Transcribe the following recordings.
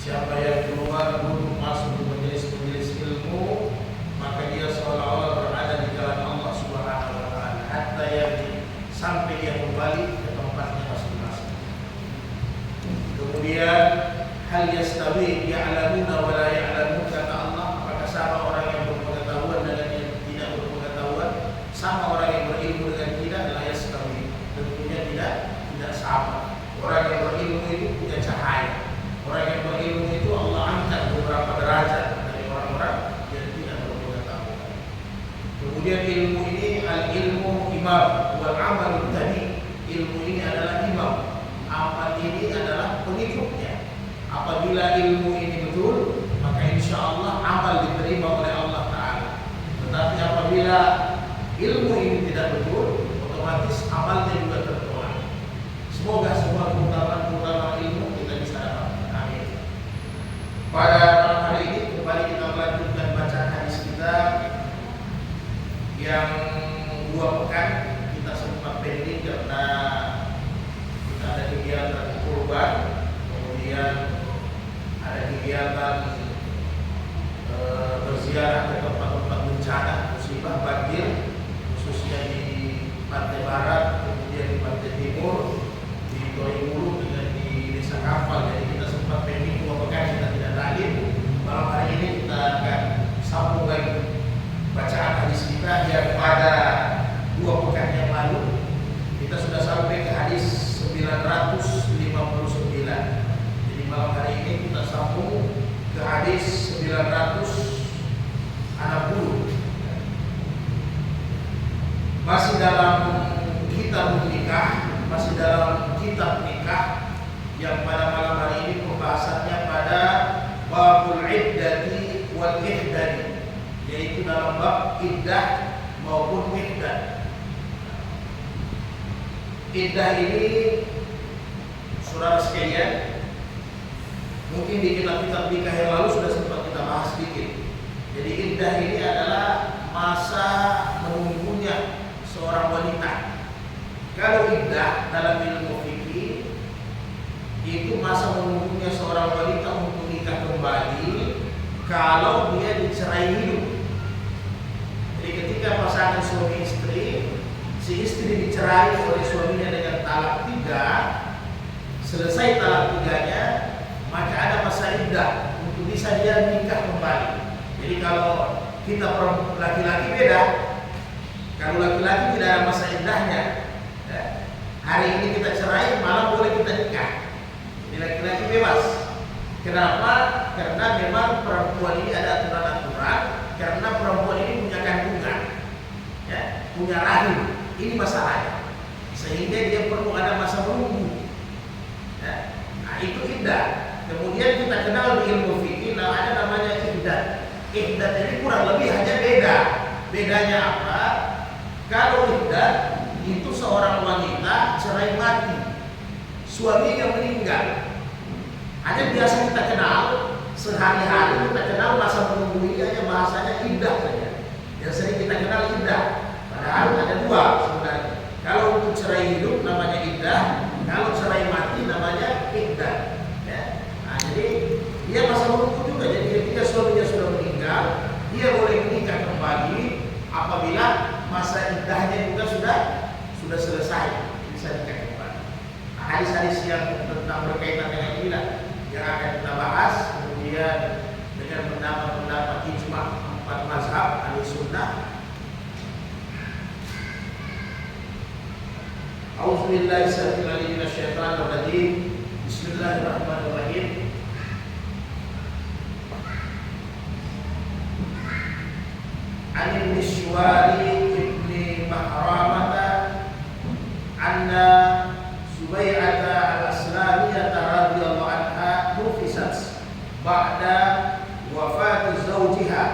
Siapa yang keluar dulu masuk ke majelis-majelis ilmu, maka dia seolah-olah berada di jalan Allah Subhanahu wa taala hatta yang sampai dia kembali ke tempatnya masing-masing. Kemudian hal yastawi ya'lamuna wa la ya'lamun, kata Allah, apakah sama orang yang berpengetahuan dengan yang tidak berpengetahuan, sama orang yang berilmu dengan tidak, la yastawi, tentunya tidak sama. Orang yang berilmu itu punya cahaya. Orang yang berilmu itu Allah angkat beberapa derajat dari orang-orang yang tidak berpengetahuan. Kemudian ilmu ini al-ilmu imam wal amal tadi. Ilmu ini adalah imam, amal ini adalah pengikutnya. Apabila ilmu ini betul, maka insya Allah amal diterima oleh Allah Ta'ala. Tetapi apabila ilmu ini tidak betul, otomatis amalnya juga tertolak. Semoga semua keutamaan ilmu kita bisa dapatkan. Amin. Pada malam hari ini kembali kita melanjutkan bacaan hadis kita yang 2 pekan kita sempat pending karena kita ada kegiatan kurban, kemudian ada kegiatan berziarah ke tempat-tempat bencana musibah banjir, khususnya di Pantai Barat, kemudian di Pantai Timur, di Toimulu dengan di Desa Kapal. Jadi kita sempat pending 2 pekan kita tidak hadir. Malam hari ini kita akan sambung lagi bacaan hadis kita yang pada 2 pekan yang lalu kita sudah sampai ke hadis 959. Jadi malam hari ini kita sambung ke hadis 960. Masih dalam kitab nikah, masih dalam kitab nikah yang pada malam hari ini pembahasannya pada babul iddati wal ihdadi, yaitu dalam bab iddah maupun ihdad. Iddah ini saudara sekalian, mungkin di kitab-kitab nikah yang lalu sudah sempat kita bahas sedikit. Jadi iddah ini adalah masa menunggunya seorang wanita. Kalau iddah dalam ilmu fikih itu masa menunggunya seorang wanita untuk nikah kembali kalau dia dicerai hidup. Jadi ketika pasangan suami istri, si istri dicerai oleh suaminya dengan talak 3, selesai talak 3-nya, maka ada masa iddah untuk bisa dia nikah kembali. Jadi kalau kita laki-laki beda. Kalau laki-laki tidak ada masa iddahnya, ya. Hari ini kita cerai, malam boleh kita nikah. Jadi laki-laki bebas. Kenapa? Karena memang perempuan ini ada aturan-aturan. Karena perempuan ini punya kandungan, ya, punya rahim. Ini masalahnya. Sehingga dia perlu ada masa menunggu. Ya. Nah, itu iddah. Kemudian kita kenal di ilmu fikih, ada namanya ihdad. Ihdad ini kurang lebih hanya beda. Bedanya apa? Kalau iddad itu seorang wanita cerai mati, suaminya meninggal. Hanya biasa kita kenal sehari-hari, kita kenal masa menunggu ini hanya bahasanya iddah saja. Yang sering kita kenal iddah. Padahal ada 2 sebenarnya. Kalau untuk cerai hidup namanya iddah, kalau cerai mati namanya iddad. Ya. Nah, jadi dia masa menunggu juga. Jadi ketika suaminya sudah meninggal, dia boleh menikah kembali apabila masa iddahnya juga sudah selesai, bisa nikah kembali. Nah, hadis-hadis yang tentang berkaitan dengan inilah yang akan kita bahas. Kemudian dengan pendapat-pendapat ijma 4 mazhab Ahlussunnah. A'udzubillahi minasyaitonir rajim. Bismillahirrahmanirrahim. An Syuwari ibni Mahramata anna Subai'ata al-Aslamiyata radhiyallahu anha nufisat ba'da wafati zawjiha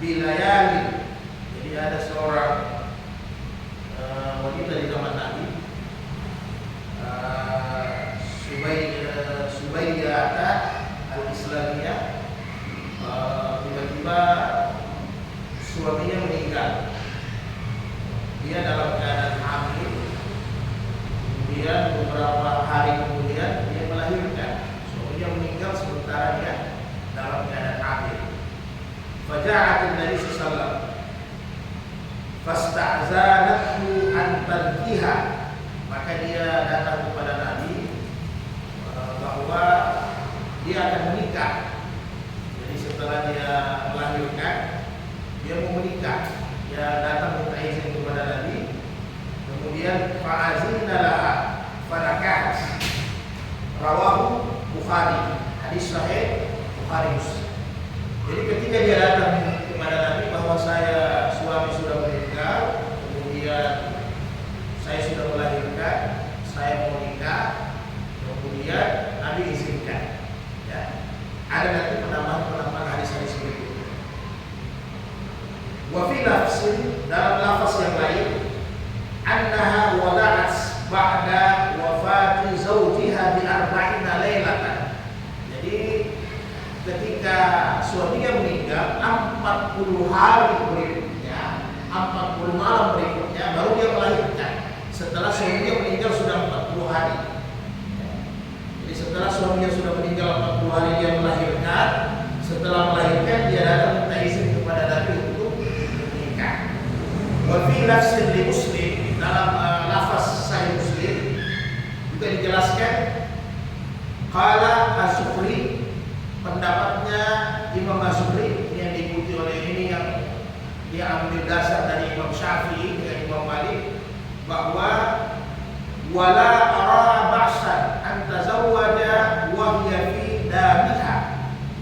bilayalin. Jadi ada seorang wanita di zaman Nabi, Subai'ata al-Islamiyah, tiba-tiba suaminya meninggal. Dia dalam keadaan hamil. Kemudian beberapa hari kemudian dia melahirkan. Suaminya meninggal sebentar sementara dia dalam keadaan hamil. Faja'at Nabi sallallahu alaihi wasallam fasta'zanathu an tankiha, maka dia datang kepada Nabi bahwa dia akan menikah. Jadi setelah dia melahirkan, dia mau menikah. Dia datang minta izin kepada Nabi. Kemudian fa'azina laha fanakat. Rawahu Bukhari. Hadis sahih Bukhari Muslim. Jadi ketika dia datang kepada Nabi bahwa saya suami sudah meninggal, kemudian saya sudah melahirkan, saya mau nikah, kemudian Nabi izinkan. Ya. Ada nanti penambahan hadis-hadis berikutnya. Wa fi lafzin, dalam lafaz yang lain, annaha wada'at ba'da wafati zawjiha bi arba'ina lailatan. Jadi ketika suaminya meninggal 40 hari berikutnya, 40 malam berikutnya baru dia melahirkan. Setelah suaminya meninggal sudah 40 hari. Jadi setelah suaminya sudah meninggal 40 hari dia melahirkan. Setelah melahirkan dia datang minta izin kepada Nabi untuk menikah. Wa fi lafzin li Muslim, dalam lafaz Sahih Muslim juga dijelaskan qala Az-Zuhri, pendapatnya Imam Az-Zuhri yang diikuti oleh ini yang dia ambil dasar dari Imam Syafi'i dengan Imam Malik, bahwa wala ara ba'san an tazawwaja wa hiya fi damiha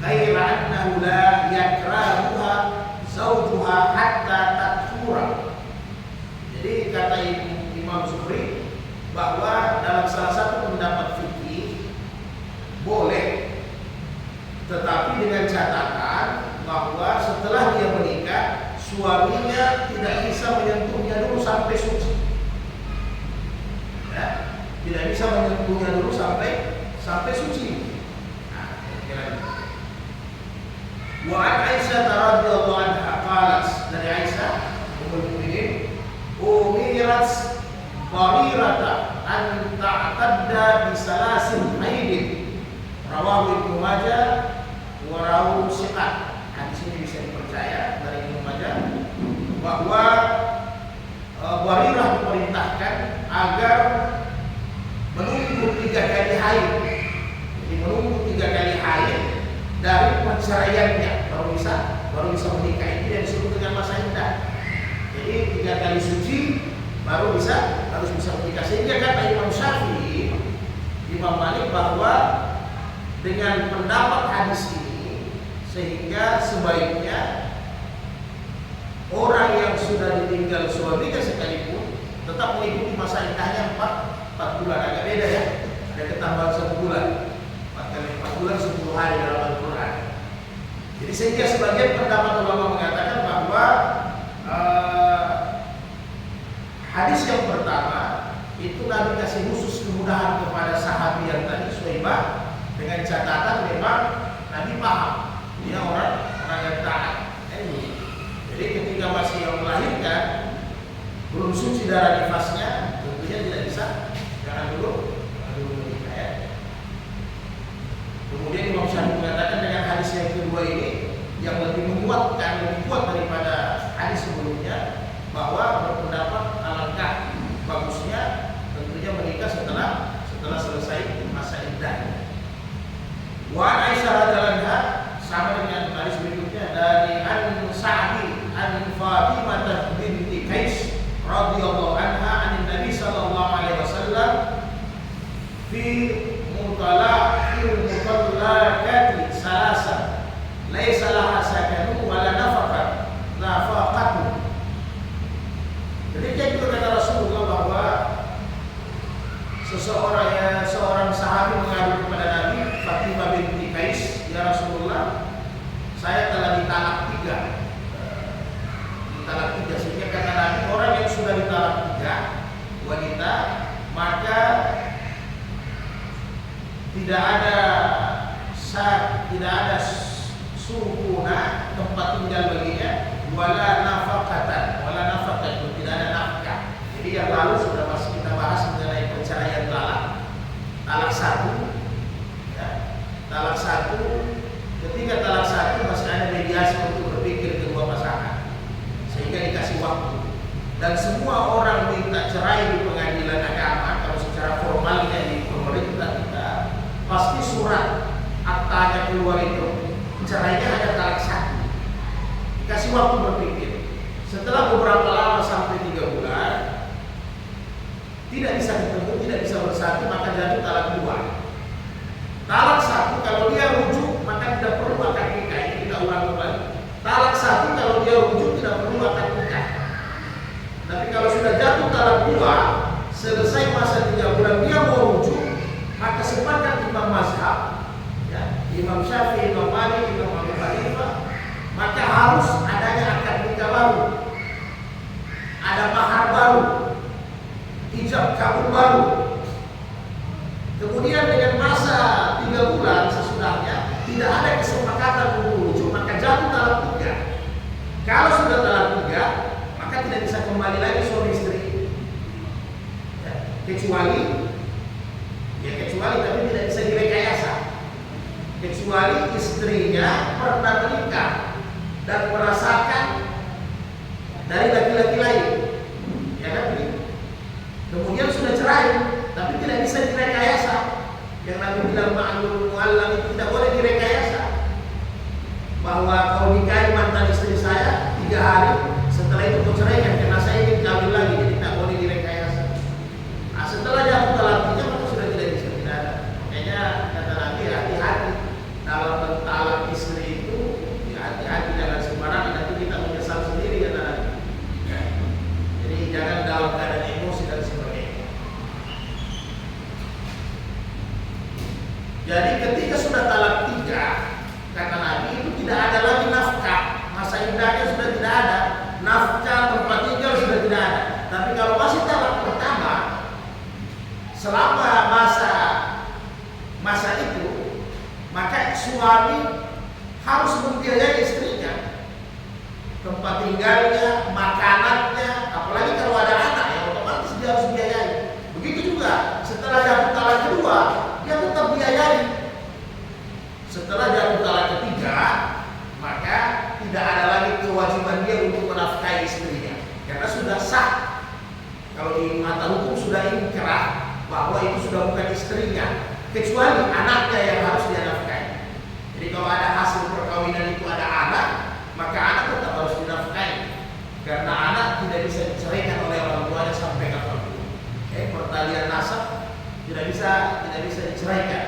ghaira annahu la yakrahuha zawjuha hatta tathura. Jadi kata Imam Zuhri bahwa dalam salah satu pendapat fikih boleh, tetapi dengan catatan bahwa setelah dia menikah suaminya tidak bisa menyentuhnya dulu sampai suci. Ya, tidak bisa menyentuhnya dulu sampai suci. Nah, wa an Aisyah radhiyallahu anha qalat, dari Aisyah ummul mukminin, umirat Barirata an ta'tadda bi salasin haidin. Rawahu Ibnu Majah wa rawahu Siqat. Hadis ini bisa dipercaya dari Ibnu Majah bahwa Barirah diperintahkan agar menunggu 3 kali haid. Jadi menunggu 3 kali haid dari perceraiannya baru bisa menikah. Ini yang disebut dengan masa iddah. Jadi 3 kali suci harus bisa menikah. Sehingga kata Imam Syafi'i, Imam Malik bahwa dengan pendapat hadis ini, sehingga sebaiknya orang yang sudah ditinggal suaminya sekalipun tetap mengikuti masa iddahnya 4 bulan. Agak beda ya, ada ketambahan 1 bulan. 4 bulan 10 hari dalam Al-Quran. Jadi sehingga sebagian pendapat ulama mengatakan bahwa hadis yang pertama itu Nabi kasih khusus kemudahan kepada sahabat yang tadi Suhaibah, dengan catatan memang Nabi paham dia orang yang taat. Jadi ketika masih yang melahirkan belum suci darah nifasnya, tentunya tidak bisa, jangan dulu menikah ya. Kemudian Imam Syafi'i mengatakan dengan hadis yang kedua ini yang lebih kuat daripada hadis sebelumnya, bahwa berpendapat alangkah bagusnya tentunya menikah setelah selesai masa iddah. Wa Aisyah radhiyallahu anha, sama dengan hadis berikutnya dari An Sa'di an Fatimah binti Qais radhiyallahu anha an Nabi sallallahu alaihi wasallam fi mutalaqil mutallaqati salasa laisa laha sakanu wala nafaqatu. Demikian juga kata Rasulullah bahwa seorang sahabat mengadu kepada Nabi, Fatimah binti Qais, ya Rasulullah, saya telah ditalak 3. Sehingga kata Nabi, orang yang sudah ditalak 3 wanita, maka tidak ada sukuna tempat tinggal baginya, wala nafaqatan, tidak ada nafkah. Jadi yang lalu sudah kita bahas mengenai perceraian talak 1, ya. Talak 1 dan semua orang minta cerai di pengadilan agama, kalau secara formalnya di pemerintah kita, pasti surat aktanya keluar itu, cerainya hanya talak satu. Kasih waktu berpikir. Setelah beberapa lama sampai 3 bulan, tidak bisa ketemu, tidak bisa bersatu, maka jatuh talak 2. Talak 1 kalau dia rujuk maka tidak perlu akad nikah, ini kita ulang kembali. Talak 1 kalau dia rujuk tidak perlu akad nikah. Tapi kalau sudah jatuh talak 2, selesai masa 3 bulan dia mau rujuk, maka sepakat imam mazhab, ya, Imam Syafi'i, Imam Malik, Imam Abu Hanifah, maka harus adanya akad nikah baru, ada mahar baru, ijab kabul baru. Kemudian dengan masa 3 bulan sesudahnya tidak ada kesepakatan untuk rujuk, maka jatuh talak 3. Kalau sudah talak 3, maka tidak bisa kembali lagi suami istri, ya, kecuali tapi tidak bisa direkayasa, kecuali istrinya pernah menikah dan merasakan dari laki-laki lain, ya kan begitu. Kemudian sudah cerai, tapi tidak bisa direkayasa. Yang Nabi bilang ma'lul mu'allam itu tidak boleh direkayasa. Bahwa kau nikahi mantan istri saya 3 hari, setelah itu kau ceraikan karena saya ingin kawin lagi, jadi tidak boleh direkayasa. Nah, setelah jatuh talak 3 maka sudah tidak bisa, tidak ada. Makanya kata Nabi, hati-hati dalam mentalak istri itu, hati-hati jangan sembarangan, nanti kita menyesal sendiri, kata Nabi. Jadi jangan dalam keadaan emosi dan sebagainya. Jadi ketika sudah talak 3, kata Nabi, itu tidak ada lagi nafkah, masa iddahnya sudah tidak ada, nafkah tempat tinggal sudah tidak ada. Tapi kalau masih talak pertama, selama masa itu, maka suami harus membiayai istrinya, tempat tinggalnya, makanannya, apalagi kalau ada anak ya otomatis dia harus biayai. Begitu juga setelah jatuh talak kedua, dia tetap biayai. Setelah jatuh talak ketiga, maka tidak ada lagi kewajiban dia untuk menafkahi istrinya, karena sudah sah. Kalau di mata hukum sudah inkrah bahwa itu sudah bukan istrinya, kecuali anaknya yang harus dia nafkahi. Jadi kalau ada hasil perkawinan itu ada anak, maka anak tetap harus dinafkahi, karena anak tidak bisa diceraikan oleh orang tuanya sampai kapanpun. Pertalian nasab tidak bisa diceraikan,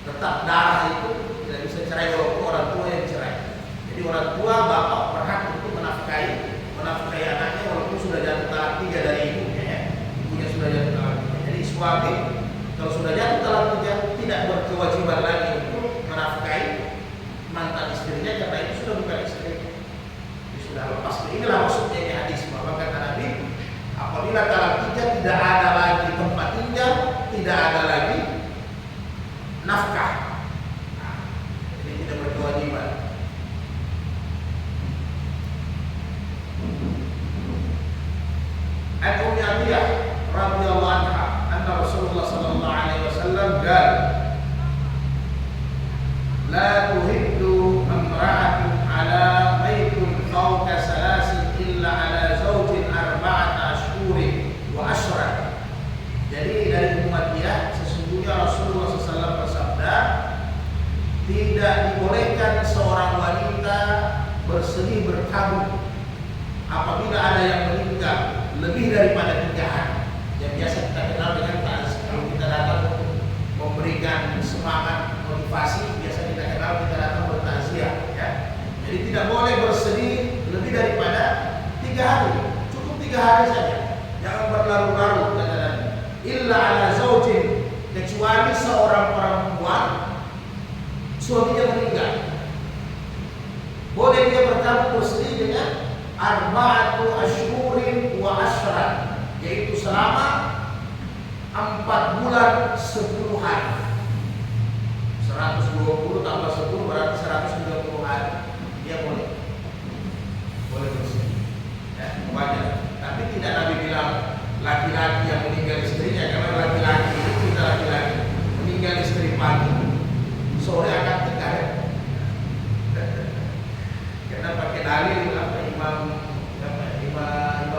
tetap darah itu tidak bisa cerai walaupun orang tua yang cerai. Jadi orang tua bapak berhak untuk menafkahi anaknya walaupun sudah jatuh talak 3 dari ibunya, ya. Ibunya sudah jatuh talak 3. Jadi suami kalau sudah jatuh talak 3 tidak berkewajiban lagi untuk menafkahi mantan istrinya, karena itu sudah bukan istrinya, sudah lepas. Inilah maksudnya ini hadis, bahwa kata Nabi, apabila talak 3 tidak ada lagi tempat tinggal, tidak ada lagi nafkah, jadi tidak berkewajiban. An Ummi Atiyah radhiyallahu anha anna Rasulullah sallallahu alaihi wasallam qala la tuhiddu imra'atun ala baitun fawqa salasin illa ala zawjin arba'ata ashhurin wa ashra. Jadi dari Umayyah, sesungguhnya Rasulullah SAW bersabda, tidak dibolehkan seorang wanita bersedih berkabung apabila ada yang meninggal lebih daripada 3 hari. Yang biasa kita kenal dengan ta'ziah. Kalau kita datang untuk memberikan semangat, motivasi, biasa kita kenal kita datang bertakziah, ya. Jadi tidak boleh bersedih lebih daripada 3 hari. Cukup 3 hari saja. Jangan berlarut-larut, kata Nabi. Illa ala zaujin, kecuali seorang perempuan suaminya meninggal. Boleh dia berkabung bersedih dengan arba'atu ashhurin wa ashran, yaitu selama 4 bulan 10 hari. 120 tambah 10 berarti 130 hari. Dia boleh bersedih, ya, wajar. Tapi tidak Nabi bilang laki-laki yang meninggal istrinya, karena laki-laki itu kita laki-laki meninggal istri pagi, sore akan nikah, ya. Karena pakai dalil Imam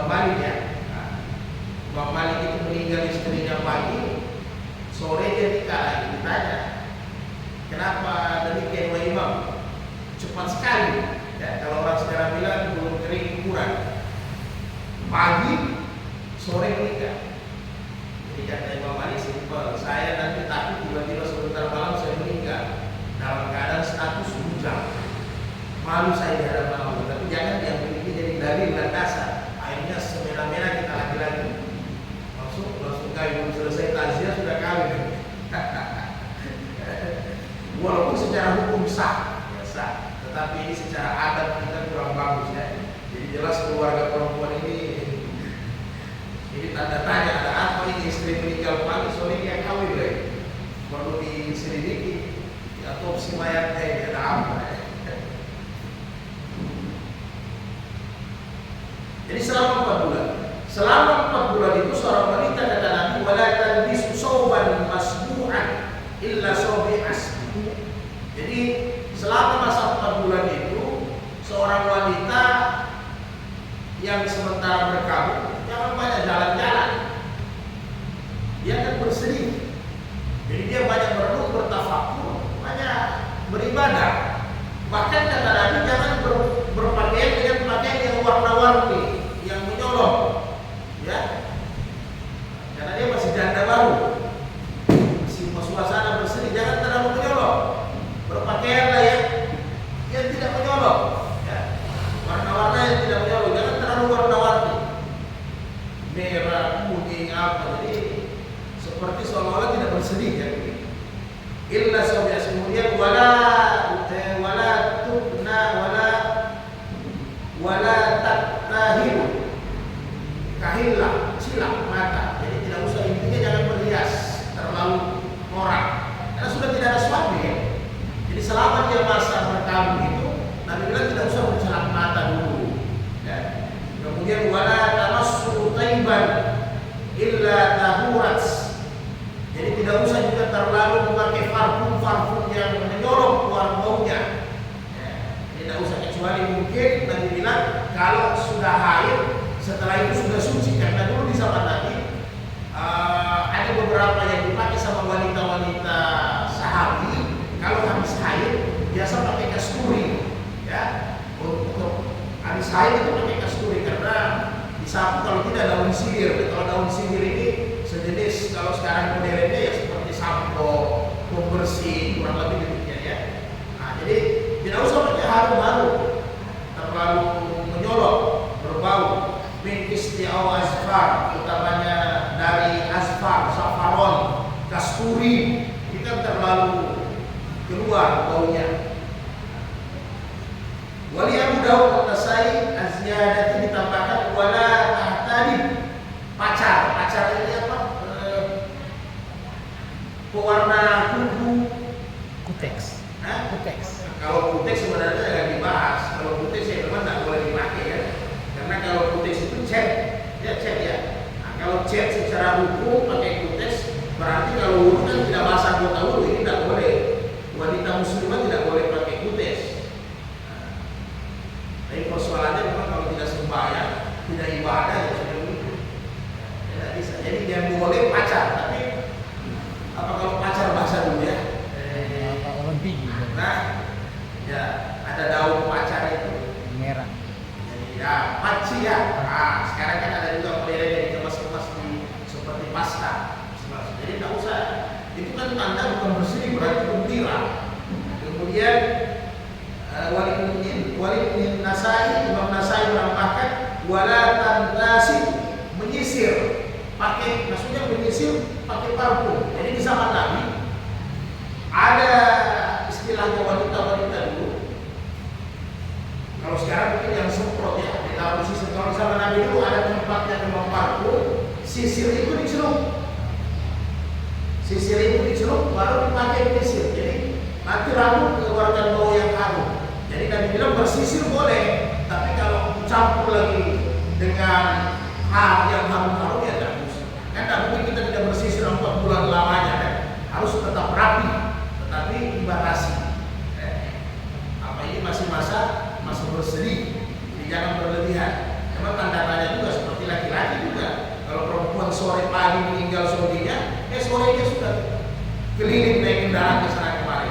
Malik, ya, cepat sekali. Ya, kalau orang sekarang bilang belum kering kurang. Pagi, sore menikah. Jadi kata Imam Malik simpel, saya nanti takut tiba-tiba sebentar malam saya meninggal dalam keadaan status bujang. Malu saya di hadapan Allah, tapi jangan diambil ini jadi dalil dan dasar. Akhirnya semena-mena kita lagi-lagi. Langsung kawin, belum selesai takziah sudah kawin. Walaupun secara hukum sah, ya sah, tetapi ini secara adat kita kurang bagus ya. Jadi jelas keluarga perempuan ini tanda tanya, ada apa ini istri meninggal pagi sore dia kawin lagi, perlu diselidiki, diotopsi mayatnya, ada apa? Jadi selama 4 bulan. Selama 4 bulan itu seorang wanita kata Nabi wala talbisu sauban masbu'an illa saubi asbi. Jadi selama masa 4 bulan itu seorang wanita yang sementara berkabung jangan banyak jalan-jalan. Dia akan bersedih. Jadi dia banyak merenung, bertafakur, banyak beribadah. Bahkan kata Nabi jangan berpakaian dengan pakaian yang warna-warni, yang menyolok, ya, karena dia masih janda baru, masih suasana bersedih. Jangan terlalu menyolok, berpakaianlah yang tidak menyolok, ya, warna-warna yang tidak menyolok, jangan terlalu warna-warni, merah, kuning, apa, jadi seperti seolah-olah tidak bersedih, ya. Illa sabiya, kemudian wala taktahil, kahillah, silap mata. Jadi tidak usah, intinya jangan berhias terlalu norak, karena sudah tidak ada suami ya. Jadi selama dia masa berkabung itu, Nabi bilang tidak usah bercelak mata dulu ya. Kemudian wala tamassu taiban illa tahurat. Jadi tidak usah juga terlalu memakai parfum yang menyolok keluar baunya. Tidak usah, kecuali mungkin Nabi bilang kalau sudah haid, setelah itu sudah suci. Karena dulu di zaman Nabi ada beberapa yang dipakai sama wanita-wanita sahabi. Kalau habis haid biasa pakai kasturi, ya. Untuk habis haid itu pakai kasturi karena disapu kalau tidak daun sirih. Kalau daun sirih ini sejenis, kalau sekarang modernnya ya seperti sampo, pembersih, kurang lebih demikian ya. Nah, jadi tidak usah pakai harum-harum terlalu menyolok, berbau. Min isti'aw azfar, utamanya dari azfar, safaron, kasturi, ini kan terlalu keluar baunya. Wali Abu Dawud An-Nasai az-ziyadati ditambahkan wala tahtadib, pacar ini apa? Pewarna kuku, kuteks. Kalau kuteks sebenarnya jangan dibahas. Kalau kuteks ya memang tidak boleh dipakai ya. Karena kalau kuteks itu cat ya. Nah, kalau cat secara hukum pakai kuteks berarti kalau wudhu kan tidak basah anggota wudhu, ini tidak boleh. Wanita muslimah tidak boleh pakai kuteks. Nah, tapi persoalannya memang kalau tidak sembahyang, tidak ibadah ya sudah begitu. Tidak bisa. Jadi dia boleh pacar, tapi apa kalau pacar basah dulu ya? Nah, ya ada daun pacar itu merah. Jadi ya paci ya. Nah, sekarang kan ada juga model yang dikemas-kemas di seperti pasta. Jadi tidak usah. Itu kan tanda bukan bersih, berarti gembira. Kemudian Wali Nasai, Imam Nasai menambahkan wala tantasi, menyisir, pakai, maksudnya menyisir pakai parfum. Jadi di zaman Nabi ada istilahnya wanita-wanita dulu. Kalau sekarang mungkin yang semprot ya, ditaruh di sisir. Kalau zaman Nabi itu ada tempatnya memang parfum, sisir itu dicelup. Sisir itu dicelup baru dipakai sisir. Jadi nanti rambut mengeluarkan bau yang harum. Jadi Nabi bilang bersisir boleh, tapi kalau campur lagi dengan hal yang harum-harum ya tidak bisa. Kan tidak mungkin kita tidak bersisir 4 bulan lamanya kan. Harus tetap rapi, tetapi dibatasi. Apa ini masih masa bersedih, jadi jangan berlebihan. Memang tanda-tanda juga seperti laki-laki juga. Kalau perempuan sore pagi meninggal suaminya, sorenya sudah keliling naik kendaraan ke sana kemari.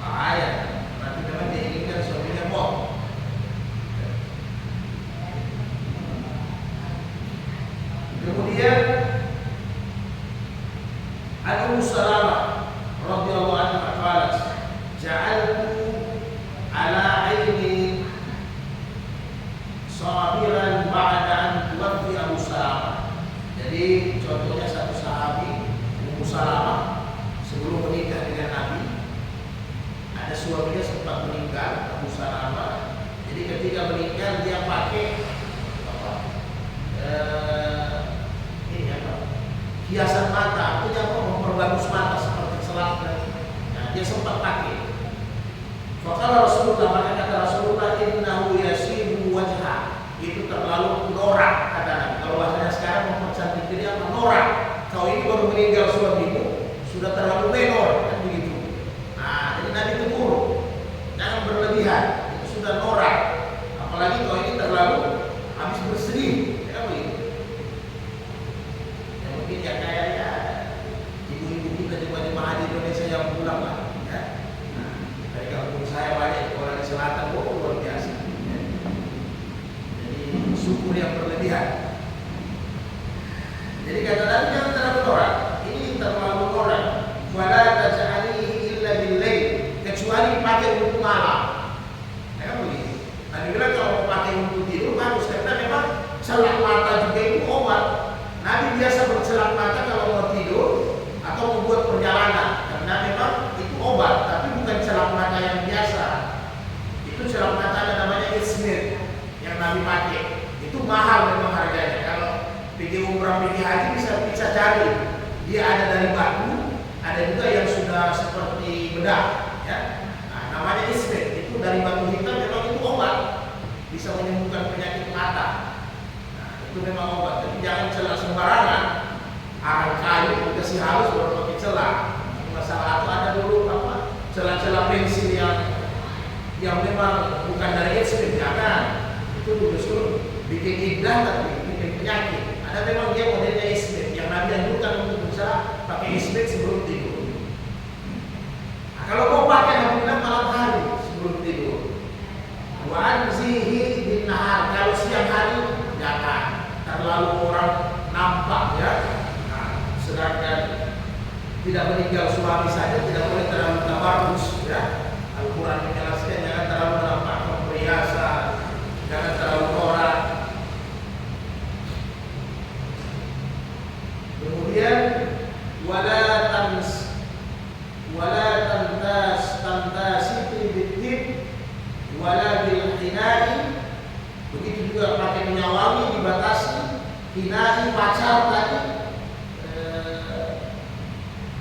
Bahaya. Nanti memang dia ingin suaminya sempat meninggal, Abu Salamah. Jadi ketika meninggal dia pakai apa? Ini apa? Hiasan mata, artinya apa? Memperbagus mata seperti selang. Nah, dia sempat pakai. Fakala Rasulullah, maka kata Rasulullah, innahu yasibu wajha. Itu terlalu norak kata Nabi. Kalau bahasanya sekarang mempercantik diri apa? Norak. Kau ini baru meninggal suamimu, sudah terlalu menor, kan begitu. Nah, jadi Nabi tegur, jangan berlebihan. Itu sudah norak. Apalagi kau ini terlalu habis bersedih, ya begitu. Ya mungkin ya kayak ya ibu-ibu kita di Mahaji Indonesia yang pulang lah, ya. Nah, dari kampung saya banyak orang di selatan, luar biasa. Ya. Jadi syukur yang berlebihan. Jadi kata Nabi jangan terlalu norak. Ini terlalu norak. Wala taj'alihi illa bil-lail, kecuali pakai untuk malam. Ya begitu. Nabi bilang kalau mau pakai untuk tidur bagus, karena memang celak mata juga itu obat. Nabi biasa bercelak mata kalau mau tidur atau membuat perjalanan, karena memang itu obat, tapi bukan celak mata yang biasa. Itu celak mata ada namanya ismir yang Nabi pakai. Itu mahal memang harganya. Kalau pergi umrah, pergi haji bisa cari. Dia ada dari batu, ada juga yang sudah seperti bedak, ya. Nah, namanya ismir. Itu dari batu hitam, memang itu obat, bisa menyembuhkan penyakit mata. Nah, itu memang obat. Tapi jangan celak sembarangan. Arang kayu dikasih halus baru pakai celak. Masalah itu ada dulu apa? Celak-celak pensil yang memang bukan dari ismir, jangan. Itu justru bikin indah tapi bikin penyakit. Ada memang dia modelnya ismit yang Nabi anjurkan untuk bisa pakai ismit sebelum tidur. Nah, kalau mau pakai Nabi bilang malam hari sebelum tidur. Wa anzihi bin nahar, kalau siang hari jangan terlalu orang nampak, ya. Nah, sedangkan tidak meninggal suami saja tidak boleh terlalu tabarrus, ya. Al-Quran menjelaskan jangan terlalu nampak perhiasan, jangan terlalu norak. Kemudian wala tantasiti bitib wala bil hinai. Begitu juga pakai minyak wangi dibatasi. Hinai pacar tadi,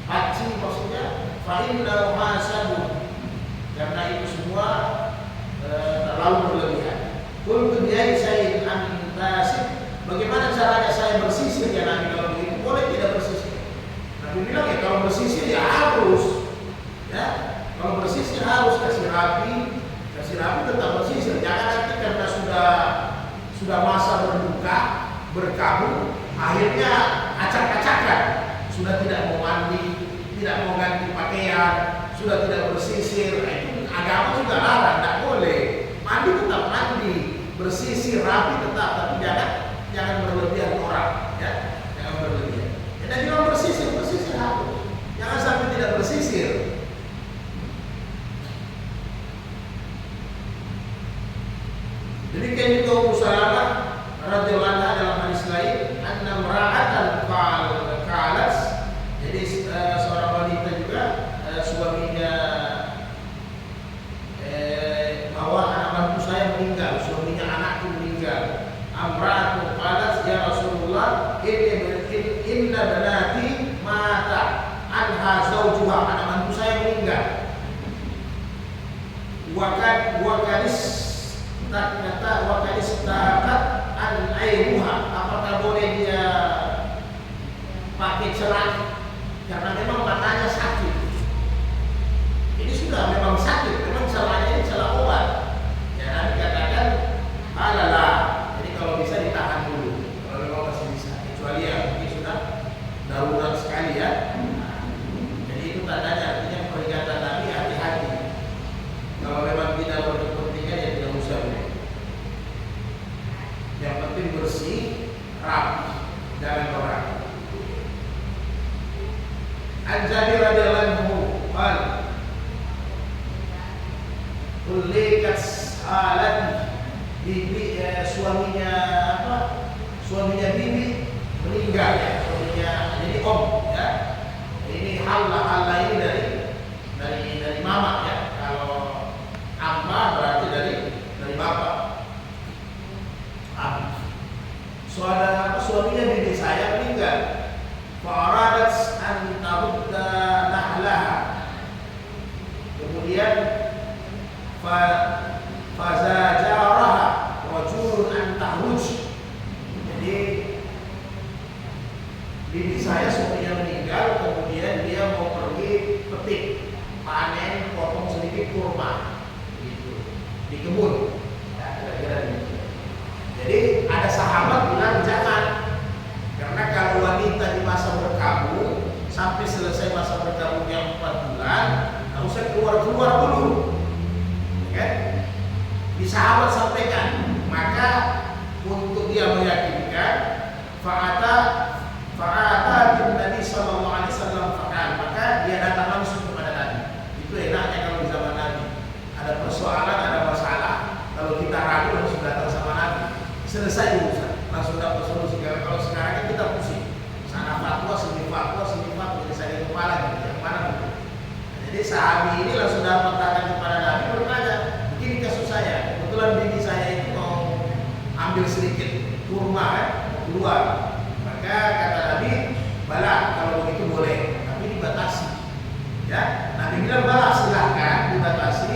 paci maksudnya. Fa inna hasabu, karena itu semua terlalu berlebihan. Qul bi'ai syai'in antasib. Bagaimana caranya saya bersisir ya Nabi kalau begitu? Boleh tidak bersisir? Nabi bilang ya kalau bersisir ya harus, ya. Kalau bersisir harus kasih rapi tetap bersisir. Jangan nanti karena sudah masa berbuka, berkabung, akhirnya acak-acakan, sudah tidak mau mandi, tidak mau ganti pakaian, sudah tidak bersisir. Nah, itu agama juga larang, tidak boleh. Mandi tetap mandi, bersisir rapi tetap, tapi jangan berlebihan orang, ya, jangan berlebihan. Dan jangan bersisir harus. Jangan sampai tidak bersisir. Demikian juga Ummu Salamah radhiyallahu anha dalam hadis lain, anna imra'atan qalat, jadi seorang wanita juga suaminya bahwa anak mantu saya meninggal, suaminya anakku meninggal. Amra'atu qalat ya Rasulullah, inna banati mata anha zawjuha, anak mantu saya meninggal. Wakadis takat an airuha, apakah boleh dia pakai celak karena memang matanya sakit? Ini sudah memang sakit, memang celaknya ini celak obat. Ya, Nabi katakan alalah. Jadi kalau bisa ditahan dulu, kalau memang masih bisa, kecuali yang mungkin sudah darurat sekali, ya. Nah, jadi itu tandanya, artinya peringatan Nabi hati-hati. Kalau memang tidak berkepentingan ya tidak usah. Yang penting bersih, rapi, jangan norak. An-Jabir radhiyallahu anhu qala ulikat alati, bibi suaminya suaminya bibi meninggal, ya, suaminya jadi om, ya. Ini halla ini dari mama, ya. Kalau fa fazajaraha rajulun an tahruj. Jadi bibi saya suaminya meninggal, kemudian dia mau pergi petik, panen, potong sedikit kurma gitu di kebun. Ya, kira-kira gitu. Jadi ada sahabat bilang jangan, karena kalau wanita di masa berkabung sampai selesai masa berkabungnya 4 bulan, nggak usah keluar dulu, kan? Di sahabat sampaikan, maka untuk dia meyakinkan, fa'ata Nabi sallallahu alaihi wasallam fa'al, maka dia datang langsung kepada Nabi. Itu enaknya kalau di zaman Nabi ada persoalan, ada masalah, kalau kita ragu langsung datang sama Nabi, selesai urusan, langsung dapat solusi. Karena kalau sekarang kan kita pusing, sana fatwa, sini jadi saya kepala gitu, yang mana gitu. Jadi sahabi ini langsung dapat datang kepada Nabi bertanya, begini kasus saya, kebetulan bibi saya itu mau ambil sedikit kurma keluar. Maka kata Nabi, bala kalau begitu boleh, tapi dibatasi. Ya, Nabi bilang bala silahkan dibatasi.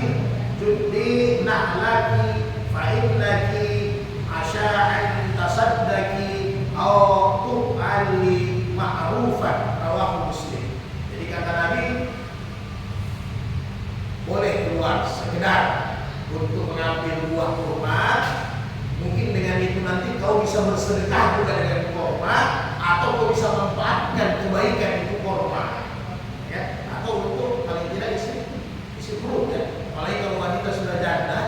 Judi nahlaki fa'innaki asya'an tasaddaki au tu'ali ma'rufan, rawahu Muslim. Jadi kata Nabi, boleh keluar sekedar untuk mengambil buah kurma. Mungkin dengan itu nanti kau bisa bersedekah juga dengan kurma, atau kau bisa manfaatkan kebaikan itu kurma, ya, atau untuk paling tidak isi perut ya. Apalagi kalau wanita sudah janda,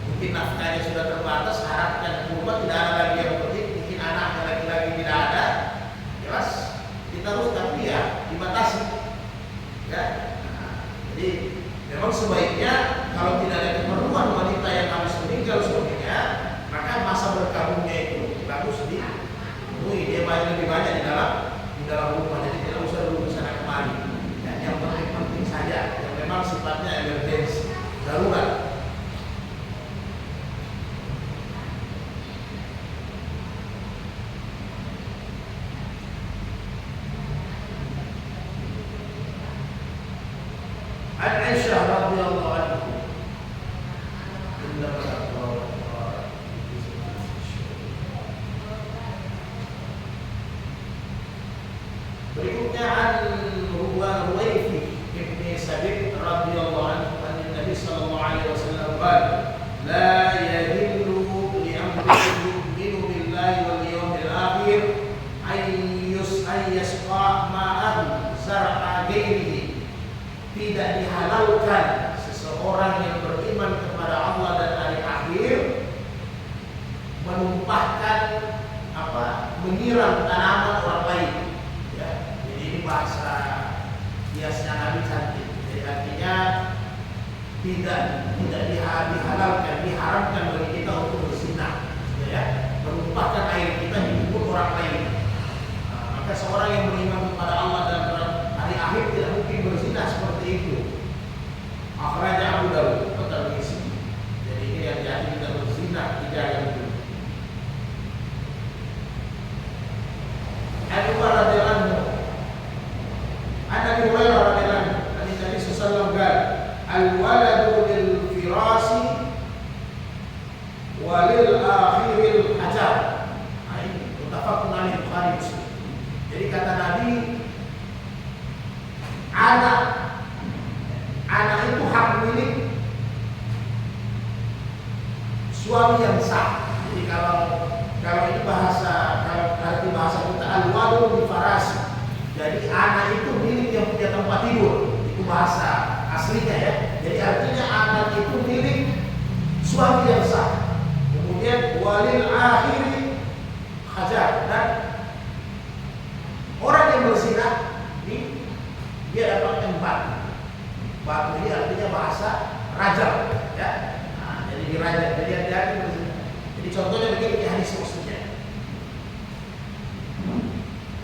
mungkin nafkahnya sudah terbatas, harapkan kurma tidak ada lagi yang penting, mungkin anaknya laki-laki tidak ada, jelas kita harus, tapi ya dibatasi, ya. Nah, jadi memang sebaiknya kalau tidak ada keperluan wanita yang habis meninggal suaminya, maka masa berkabungnya itu bagus dipenuhi, dia lebih banyak di dalam rumah, jadi tidak usah dulu kesana kemari. Ya, yang penting saja, yang memang sifatnya emergensi, darurat. An Aisyah radhiyallahu anha, berikutnya an Ruwaifi ibni Sabit radhiyallahu anhu an Nabi sallallahu alaihi wasallam qala la yahillu li amrin yu'minu billahi wal yawmil akhir yasqa ma'ahu zar'a ghairihi. Tidak dihalalkan seseorang yang beriman kepada Allah dan hari akhir menumpahkan menyiram tanaman orang lain. Ini bahasa biasanya Nabi cantik. Jadi artinya tidak dihalalkan, diharamkan bagi kita untuk berzina, ya, menumpahkan air kita di mulut orang lain. Maka seorang yang beriman kepada Allah dan hari akhir tidak mungkin berzina seperti itu. Akhirnya Abu Dawud berisi. Jadi ini yang jadi tidak berzina, tidak yang itu. Abu Hurairah Nabi radhiyallahu anhu, Nabi sallallahu alaihi wasallam al-waladu lil firasi wa lil akhiril hajar. Ini muttafaqun alaih Bukhari Muslim. Jadi kata Nabi, anak itu hak milik suami yang sah. Jadi kalau itu kalau arti bahasa kita al-waladu lil firasi. Jadi anak itu milik yang punya tempat tidur, itu bahasa aslinya ya. Jadi artinya anak itu milik suami yang sah. Kemudian walil akhiri hajar, dan orang yang berzina ini dia dapatkan batu. Batu ini artinya bahasa rajam, ya. Nah, jadi dirajam, jadi hati-hati berzina. Jadi contohnya begini di hadis maksudnya.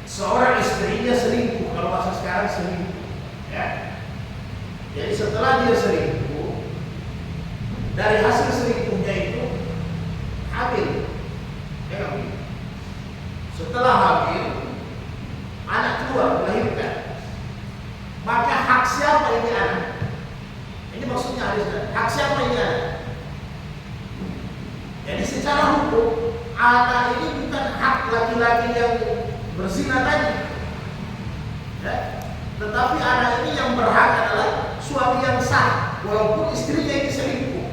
Seorang istrinya selingkuh, kalau bahasa sekarang selingkuh, ya. Jadi setelah dia selingkuh, dari hasil selingkuhnya itu hamil, ya kan? Setelah hamil, anak keluar melahirkan, maka hak siapa ini anak? Ini maksudnya hadis. Hak siapa siapa ini anak? Jadi secara hukum anak ini bukan hak laki-laki yang berzina tadi, ya. Tetapi anak ini yang berhak adalah suami yang sah, walaupun istrinya ini selingkuh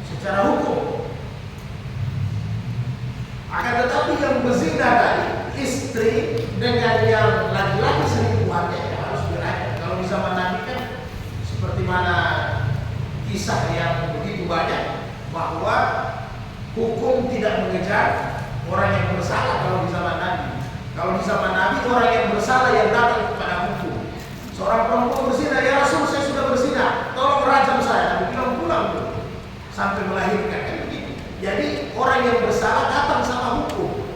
secara hukum. Akan tetapi yang berzina tadi, istri dengan yang laki-laki selingkuhannya ya harus beradab. Kalau di zaman Nabi kan seperti mana kisah yang begitu banyak bahwa hukum tidak mengejar orang yang bersalah kalau di zaman Nabi. Kalau di zaman Nabi orang yang bersalah yang datang kepada hukum. Seorang perempuan berzina, ya Rasul saya sudah berzina, tolong rajam saya. Nabi bilang pulang dulu sampai melahirkan kan begitu. Jadi orang yang bersalah datang sama hukum.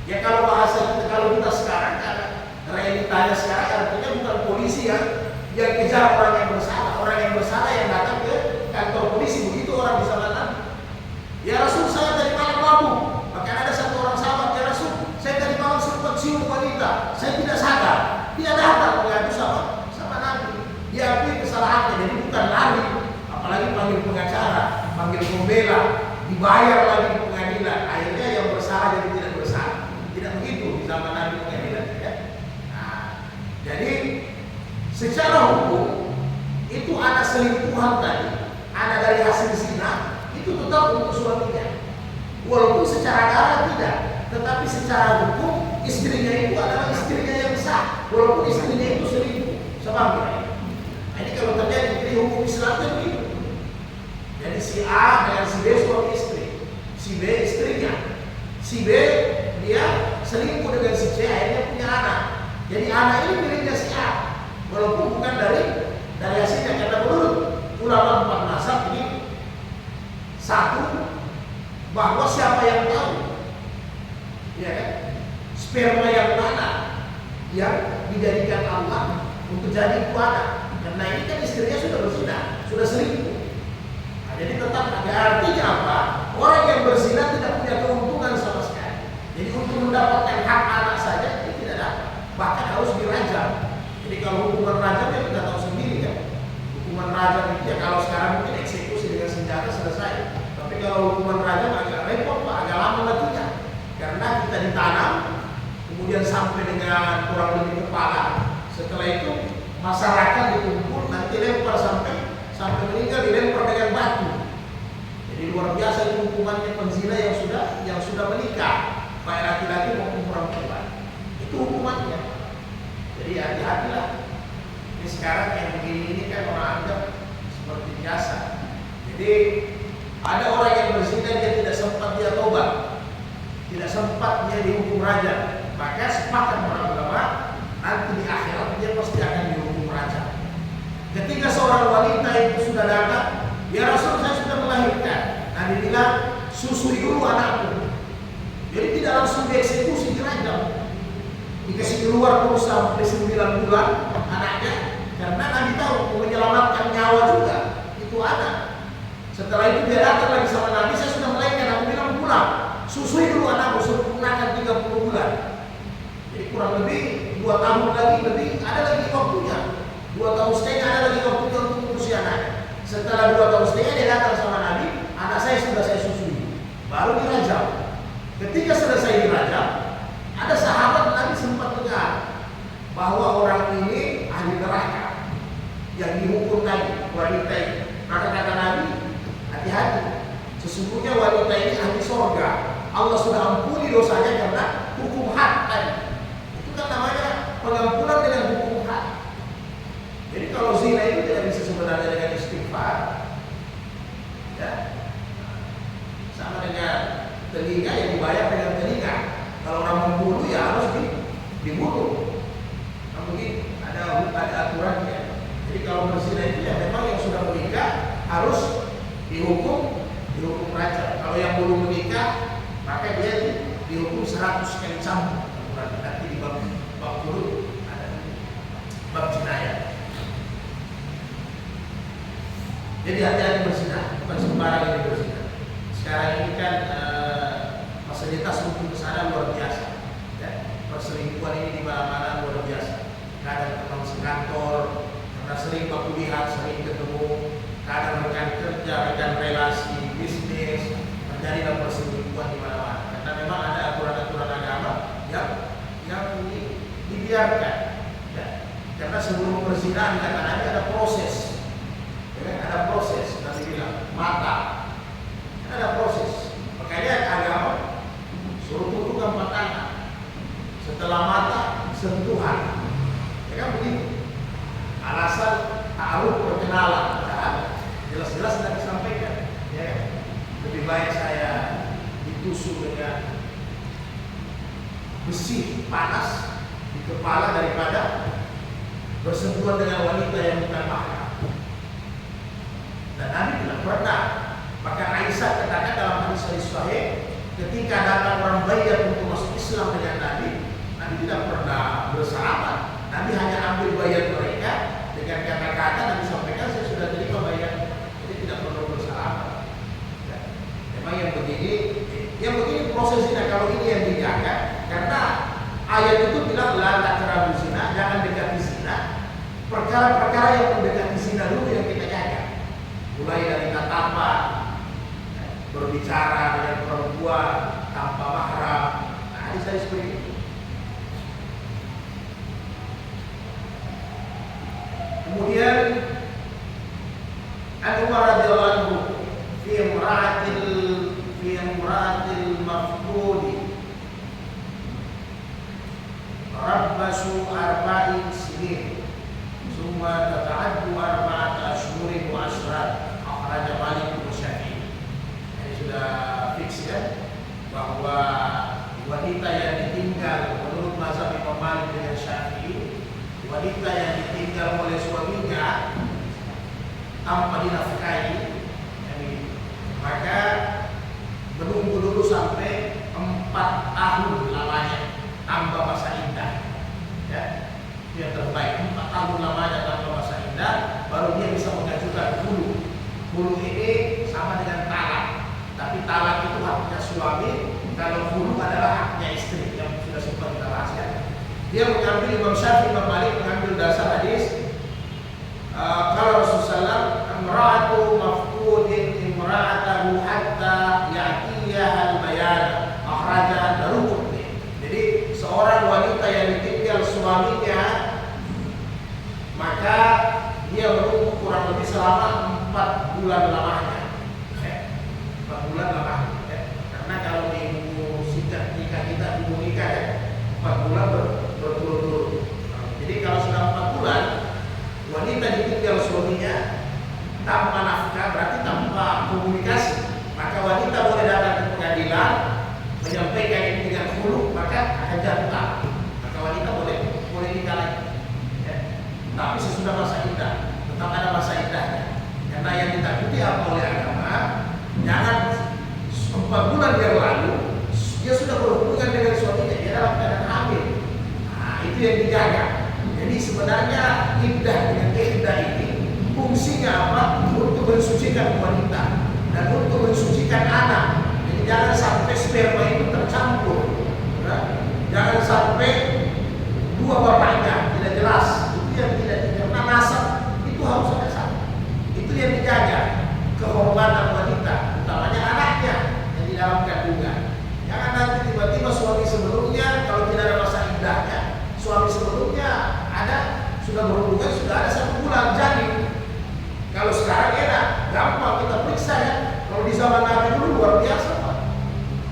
Ya kalau bahasa kalau kita sekarang karena realitanya sekarang artinya bukan polisi yang kejar orang yang bersalah yang datang ke kantor polisi. Begitu orang di zaman Nabi. Ya Rasul saya tadi malam mabuk. Maka ada satu orang sahabat, ya Rasul saya tadi malam sempat cium wanita, saya tidak sadar. Dia datang mengadu sama Nabi. Dia akui kesalahannya, jadi bukan lari, apalagi panggil pengacara, panggil pembela, dibayar lagi di pengadilan. Akhirnya yang bersalah jadi tidak bersalah. Tidak begitu di zaman Nabi pengadilan, ya. Nah, jadi secara hukum itu anak selingkuhan tadi, anak dari hasil zina itu tetap untuk suaminya. Walaupun secara darah tidak, tetapi secara hukum istrinya itu adalah istrinya yang sah, walaupun istrinya itu selingkuh. Sebab nah, ini kalau terjadi di hukum Islam itu begitu. Jadi si A dengan si B suami istri, si B istrinya, si B dia selingkuh dengan si C, akhirnya punya anak. Jadi anak ini miliknya si A, walaupun bukan dari hasilnya. Karena menurut ulama empat mazhab ini satu, bahwa siapa yang tahu, ya kan, sperma yang mana yang dijadikan Allah untuk jadi itu anak. Karena ini kan istrinya sudah berzina, sudah selingkuh. Nah, jadi tetap ada artinya apa? Orang yang berzina tidak punya keuntungan sama sekali. Jadi untuk mendapatkan hak anak saja dia tidak dapat, bahkan harus dirajam. Jadi kalau hukuman rajam ya kita tahu sendiri kan. Hukuman rajam itu ya kalau sekarang mungkin eksekusi dengan senjata selesai. Tapi kalau hukuman rajam agak repot Pak, agak lama latinya. Karena kita ditanam, kemudian sampai dengan kurang lebih kepala. Setelah itu masyarakat dikumpul, nanti lempar sampai meninggal dilempar dengan batu. Jadi luar biasa itu hukumannya penzina yang sudah menikah, baik laki-laki maupun perempuan. Itu hukumannya. Jadi hati-hatilah. Ini sekarang yang begini ini kan orang anggap seperti biasa. Jadi ada orang yang berzina dia tidak sempat dia tobat, tidak sempat dia dihukum rajam. Maka sepakat para ulama nanti di akhirat dia pasti akan dihukum rajam. Ketika seorang wanita itu sudah datang, ya Rasul saya sudah melahirkan. Nabi bilang susui dulu anakku. Jadi tidak langsung dieksekusi, dirajam. Dikasih keluar terus sampai 9 bulan anaknya, karena Nabi tahu menyelamatkan nyawa juga itu anak. Setelah itu dia datang lagi sama Nabi, saya sudah melahirkan. Aku bilang pulang, susui dulu anakku, sempurnakan 30 bulan. Jadi kurang lebih 2 tahun lagi lebih, ada lagi waktunya. 2 tahun setengah ada lagi waktunya untuk mengurusi anaknya. Setelah 2 tahun setengah dia datang sama Nabi, anak saya sudah saya susui, baru dirajam. Ketika selesai dirajam, ada sahabat Nabi sempat dengar bahwa orang ini ahli neraka yang dihukum tadi, wanita ini. Maka kata Nabi, hati-hati, sesungguhnya wanita ini ahli sorga. Allah sudah ampuni dosanya karena hukum had tadi. Itu kan namanya pengampunan dengan hukum had. Jadi kalau zina itu tidak bisa sebenarnya dengan istighfar, ya, sama dengan telinga yang dibayar dengan telinga. Kalau orang membunuh ya harus dibunuh. Nah, begitu ada aturannya. Jadi kalau berzina itu ya memang yang sudah menikah harus dihukum rajam. Kalau yang belum menikah maka dia dihukum 100 kali cambuk. Nanti di bab 10 ada bab jinayah. Jadi hati-hati berzina, bukan sembarang yang berzina. Sekarang ini kan fasilitas hukum kesana luar biasa. Ya. Perselingkuhan ini di mana-mana luar biasa. Kadang teman sekantor, karena sering baku lihat, sering ketemu, kadang rekan kerja, rekan relasi, bisnis, terjadilah perselingkuhan di mana-mana. Karena memang ada aturan-aturan agama yang dibiarkan. Ya. Karena sebelum perzinahan kata Nabi ada proses, ya, ada proses. Nabi bilang mata, ada proses. Makanya agama suruh tundukkan pandangan. Setelah mata sentuhan, ya kan begitu. Alasan ta'aruf perkenalan, jelas-jelas tidak disampaikan. Ya, lebih baik saya ditusuk dengan besi panas di kepala daripada bersentuhan dengan wanita yang bukan mahram. Dan Nabi tidak pernah. Bahkan Aisyah katakan dalam hadis sahih, ketika datang orang bayar untuk masuk Islam dengan Nabi, Nabi tidak pernah bersahabat. Nabi hanya ambil bayar mereka dengan kata-kata dan disampaikan saya sudah terima bayar. Jadi tidak perlu bersahabat. Ya. Memang yang begini prosesnya kalau ini yang dijaga, karena ayat itu bilang la taqrabu zina, jangan dekati zina. Perkara-perkara yang mendekati zina dulu yang kita jaga. Mulai dari tatapan, berbicara dengan perempuan tanpa mahram. Nah, hadis seperti itu. Kemudian Umar radhiyallahu anhu fi imra'atil mafqudi rabbasu arba'in sinin summa tata'addu arba'ata ashhurin wa ashrat akhraja Malik wa Syafi'i. Ini sudah fix ya, bahwa wanita yang ditinggal menurut mazhab Imam Malik dengan Syafi'i, wanita yang ditinggal oleh suaminya tanpa dinafkahi, maka menunggu dulu sampai 4 tahun lamanya tanpa masa iddah. Ya, itu yang terbaik. 4 tahun lamanya tanpa masa iddah, baru dia bisa mengajukan hulu. Hulu ini sama dengan talak, tapi talak itu haknya suami, kalau hulu adalah haknya istri yang sudah sempat kita bahas ya. Dia mengambil Imam Syafi'i, Imam Malik mengambil dasar hadis kalau Rasulullah imra'atu mafqudin imra'atahu hatta ya'tiyaha al-bayan akhraja Daruqutni. Jadi seorang wanita yang ditinggal suaminya, maka dia menunggu kurang lebih selama 4 bulan lamanya. 4 bulan lamanya. Karena kalau ibu singkat nikah kita, ibu nikah 4 bulan berturut-turut. Jadi kalau sudah 4 bulan wanita ditinggal suaminya tanpa nafkah, berarti tanpa komunikasi, maka wanita boleh datang ke pengadilan menyampaikan ini dengan hulu, maka akan jatuh. Maka wanita boleh nikah lagi. Ya. Tapi sesudah masa iddah, tetap ada masa iddahnya. Karena yang ditakuti apa oleh agama, jangan 4 bulan yang lalu dia sudah berhubungan dengan suaminya, dia dalam keadaan hamil. Nah, itu yang dijaga. Jadi sebenarnya iddah dengan iddah ini fungsinya apa? Untuk mensucikan wanita dan untuk mensucikan anak. Jadi jangan sampai sperma itu tercampur, ya? Jangan sampai dua bapaknya tidak jelas. Itu yang tidak, karena nasab itu harus ada satu. Itu yang dijaga, kehormatan wanita, utamanya anaknya yang di dalam kandungan. Jangan nanti tiba-tiba suami sebelumnya, kalau tidak ada masa iddahnya, suami sebelumnya sudah berhubungan, sudah ada 1 bulan jadi. Kalau sekarang enak, gampang kita periksa ya. Kalau di zaman Nabi dulu luar biasa Pak.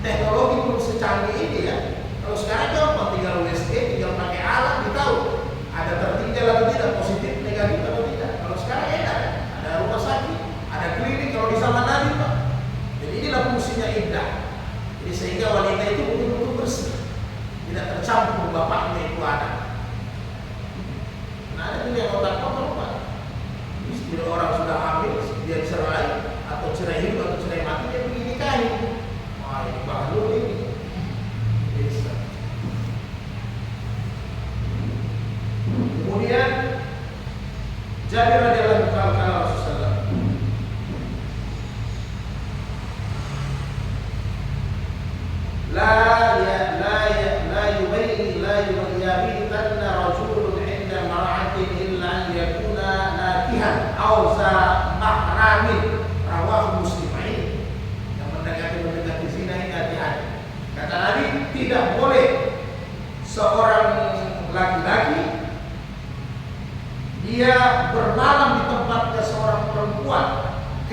Teknologi belum secanggih ini ya. Kalau sekarang gampang, tinggal USG, tinggal pakai alat, ditahu ada tertinggal atau tidak, positif, negatif atau tidak. Kalau sekarang enak, ada rumah sakit, ada klinik. Kalau di zaman Nabi Pak. Jadi inilah fungsinya iddah. Jadi sehingga wanita itu betul-betul bersih, tidak tercampur bapaknya itu ada. Nah, ada juga yang otak kotor Pak. Istri orang sudah hamil, dia cerai atau cerai hidup atau cerai mati, dia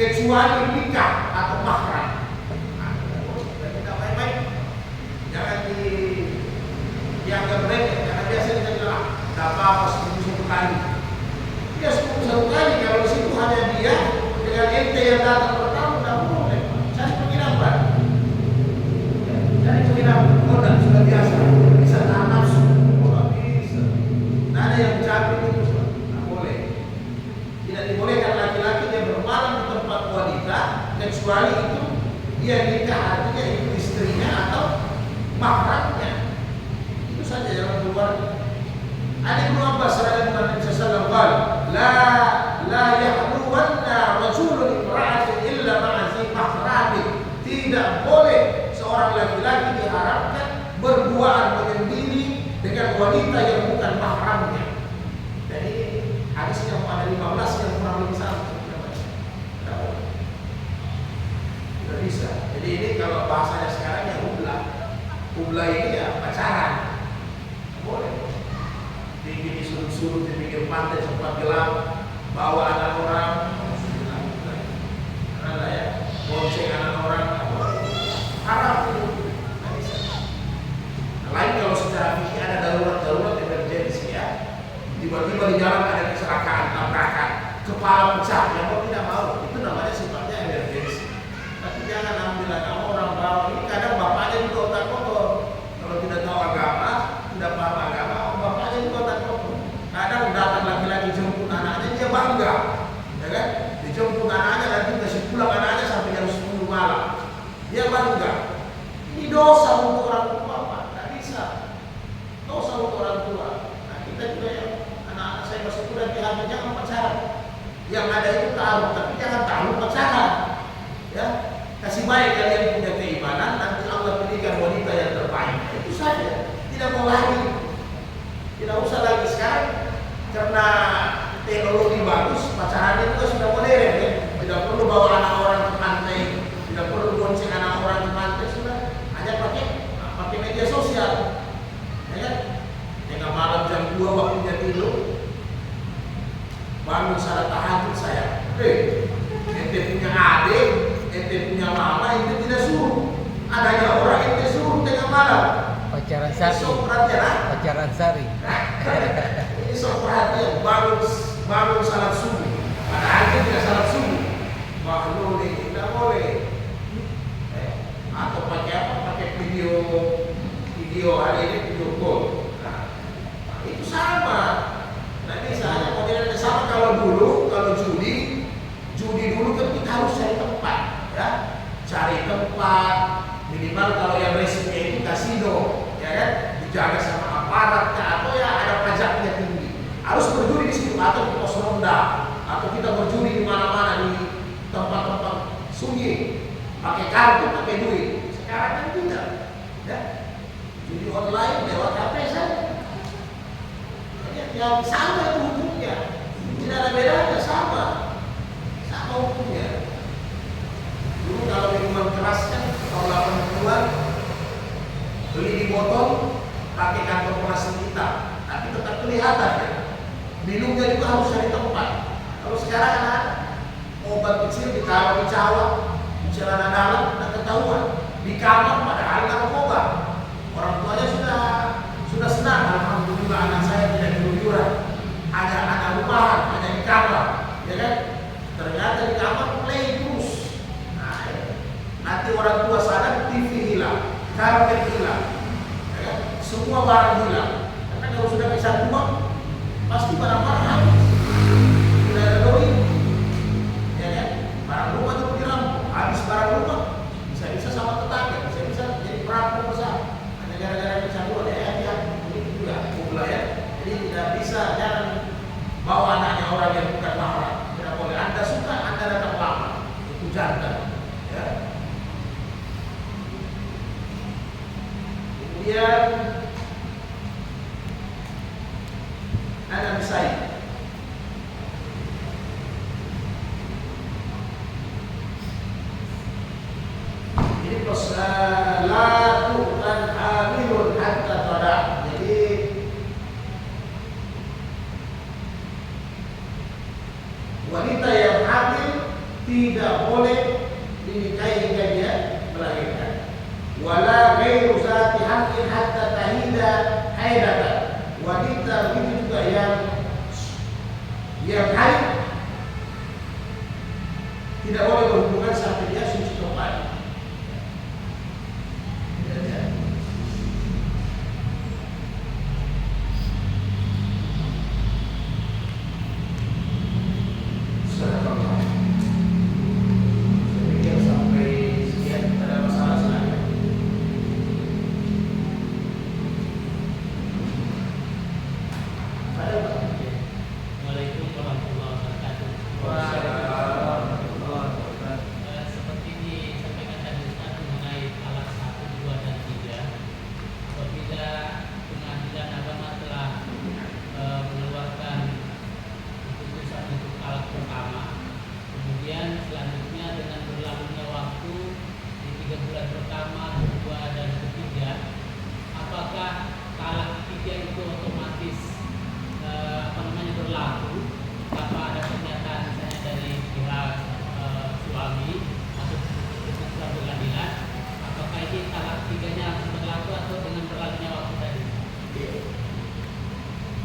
kecuali nikah atau mahram. Tidak main-main, jangan dianggap remeh. Karena biasa kita bilang, tak apa-apa 1 kali. Dia 1 kali, kalau di situ hanya dia dengan ente yang datang pertama, tidak boleh. Cari penginapan, cari penginapan. Orang sudah biasa, bisa tahan nafsu. Orang bisa. Tidak ada yang capek itu, tidak boleh. Tidak dibolehkan laki-laki yang bermalam di tempat wanita, kecuali itu dia nikah, artinya itu istrinya atau mahramnya. Itu saja, jangan keluar. Ada Ibnu Abbas radhiyallahu anhu sallallahu la yahluwanna rajulun imra'atin illa ma'a zi mahramin. Tidak boleh seorang laki-laki diharapkan berduaan menyendiri dengan wanita yang bukan mahramnya. Jadi hadisnya ada 15 yang kurang lebih sama. Tidak bisa. Jadi ini kalau bahasanya sekarang ya hubla. Hubla ini ya pacaran. Boleh. Tinggi di sudut-sudut di pinggir pantai sempat gelap, bawa anak orang, ada ya, bonceng anak orang, haram itu. Nah, bisa. Lain kalau secara fikih ada darurat emergensi ya, tiba-tiba di jalan ada kecelakaan, tabrakan, kepala pecah, yang mau tidak mau, itu namanya sifatnya emergensi. Tapi jangan ambil anak orang bawa. Ini kadang bapaknya juga otak kotor, kalau tidak tahu agama, tidak paham agama, bapaknya juga otak kotor. Kadang datang laki-laki jemput anaknya, dia bangga, ya kan? Dijemput anaknya, nanti kasih pulang anaknya sampai jam 10 malam. Dia bangga. Ini dosa untuk orang tua, Pak. Tidak bisa. Dosa untuk orang tua. Nah, kita juga yang anak-anak saya masih muda dihamil, jangan pacaran. Yang ada itu tahu, tapi jangan tahu pacaran. Ya, kasih baik kalian punya keimanan, nanti Allah pilihkan wanita yang terbaik. Itu saja. Tidak mau lagi. Tidak usah lagi sekarang karena teknologi bagus, pacarannya juga sudah modern ya. Tidak perlu bawa anak orang ke pantai, tidak perlu bonceng anak orang ke pantai, sudah hanya pakai media sosial, ya kan? Tengah malam jam 2 waktunya tidur, bangun salat tahajud saya. Ente punya adik, ente punya mama, ente tidak suruh. Adanya orang ente suruh tengah malam. Pacaran sari. Pacaran sari. Ini sok perhatian, bangun salat subuh. Padahal dia tidak salat subuh. Makhluk ini tidak boleh. Atau pakai apa? Pakai video hari ini video call. Nah, itu sama. Nah, misalnya modelnya sama kalau judi dulu kan kita harus cari tempat, ya. Cari tempat minimal kalau yang resminya itu kasino. Ya kan, dijaga sama aparat atau ya ada pajaknya tinggi. Harus berjudi di situ atau di pos ronda atau kita berjudi di mana-mana di tempat-tempat sunyi, pakai kartu, pakai duit. Sekarang kan tidak, ya. Judi online lewat HP saja. Yang sama itu hukumnya, tidak ada bedanya, sama hukumnya. Dulu kalau minuman keras kan tahun 80-an beli di botol pakai kantong plastik hitam, tapi tetap kelihatan ya. Minumnya juga harus dari tempat. Kalau sekarang ada obat kecil ditaruh di cawat, di celana dalam, tidak ketahuan. Di kamar padahal narkoba. Orang tuanya sudah senang, alhamdulillah anak saya tidak keluyuran. Ada anak rumahan, hanya di kamar, ya kan? Ternyata di kamar play terus. Nah, nanti orang tua sadar TV hilang, karpet hilang, ya kan? Semua barang hilang. Karena kalau sudah bisa uang, pasti barang-barang habis. Tidak ada doi, ya kan? Barang rumah itu dirampok, habis barang rumah, bisa-bisa sama tetangga, bisa-bisa jadi perampok besar. Hanya gara-gara kecanduan ya, ini juga pula ya. Jadi tidak bisa, jangan bawa anaknya orang yang bukan mahram. Tidak boleh. Anda suka, Anda datang lama, itu jantan. Ya. Kemudian Anda bisa ini la tu'tan hamilun hatta tada. Jadi wanita yang hamil tidak boleh dinikahi hingga dia melahirkan. Wala ghairu zati haqqin hatta tahida haidatan. Wanita begitu juga yang haid tidak boleh berhubungan sampai dia suci kembali.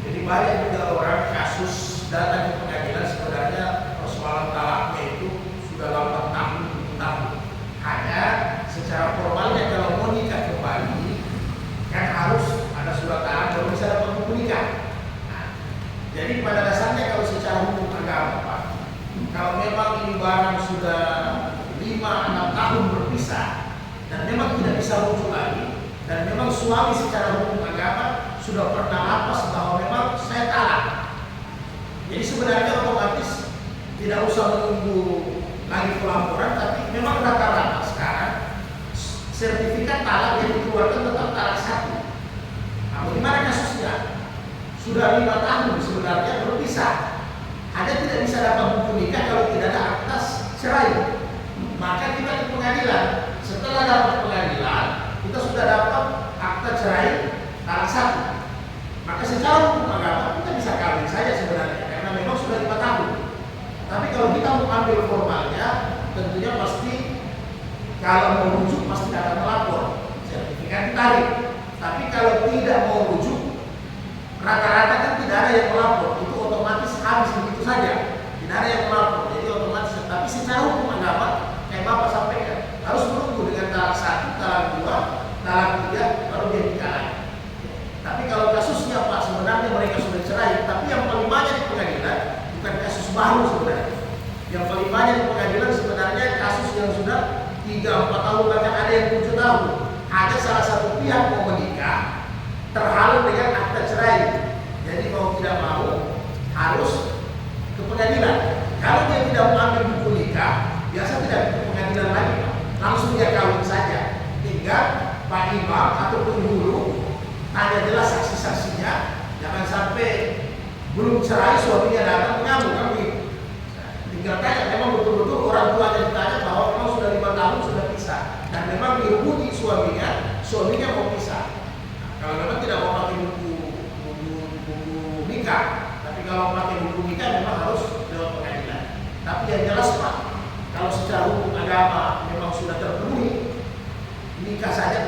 Jadi banyak juga orang kasus datang ke pengadilan sebenarnya persoalan talaknya itu sudah 8 tahun, 7 tahun. Hanya secara formalnya kalau mau nikah kembali kan harus ada surat talak baru bisa dapat buku nikah. Nah, jadi pada dasarnya kalau secara hukum agama Pak, kalau memang ini barang sudah 5-6 tahun berpisah dan memang tidak bisa rujuk lagi, dan memang suami secara hukum agama sudah pernah lapas bahwa memang saya talak. Jadi sebenarnya otomatis tidak usah menunggu lagi pelaporan, tapi memang rata-rata sekarang sertifikat talak yang dikeluarkan tetap talak 1. Nah, bagaimana kasusnya? Sudah 5 tahun sebenarnya berpisah, hanya tidak bisa dapat buku nikah kalau tidak ada akta cerai. Maka kita ke pengadilan. Setelah dapat pengadilan, kita sudah dapat akta cerai talak 1. Maka secara hukum agama kita bisa kawin saja sebenarnya karena memang sudah 5 tahun. Tapi kalau kita mau ambil formalnya, tentunya pasti kalau mau rujuk pasti akan melapor, sertifikat ditarik. Tapi kalau tidak mau rujuk, rata-rata kan tidak ada yang melapor, itu otomatis habis begitu saja. Tidak ada yang melapor, jadi otomatis. Tapi secara hukum agama, kayak Bapak sampaikan, harus menunggu dengan talak 1, talak 2, talak 3, baru dia nikah lagi. Tapi kalau kasusnya Pak sebenarnya mereka sudah cerai, tapi yang paling banyak di pengadilan bukan kasus baru sebenarnya. Yang paling banyak di pengadilan sebenarnya kasus yang sudah 3-4 tahun, bahkan ada yang 7 tahun. Ada salah satu pihak mau menikah terhalang dengan akta cerai. Jadi mau tidak mau harus ke pengadilan. Kalau dia tidak mengambil buku nikah, biasa tidak ke pengadilan lagi, Pak. Langsung dia kawin saja. Tinggal Pak Imam atau penghulu tanya jelas saksi-saksinya, jangan sampai belum cerai suaminya datang mengamuk kan begitu. Tinggal tanya, memang betul-betul orang tuanya ditanya bahwa memang sudah 5 tahun sudah pisah dan memang dihubungi suaminya mau pisah. Nah, kalau memang tidak mau pakai buku nikah, tapi kalau pakai buku nikah memang harus lewat pengadilan. Tapi yang jelas Pak, kalau secara hukum agama memang sudah terpenuhi, nikah saja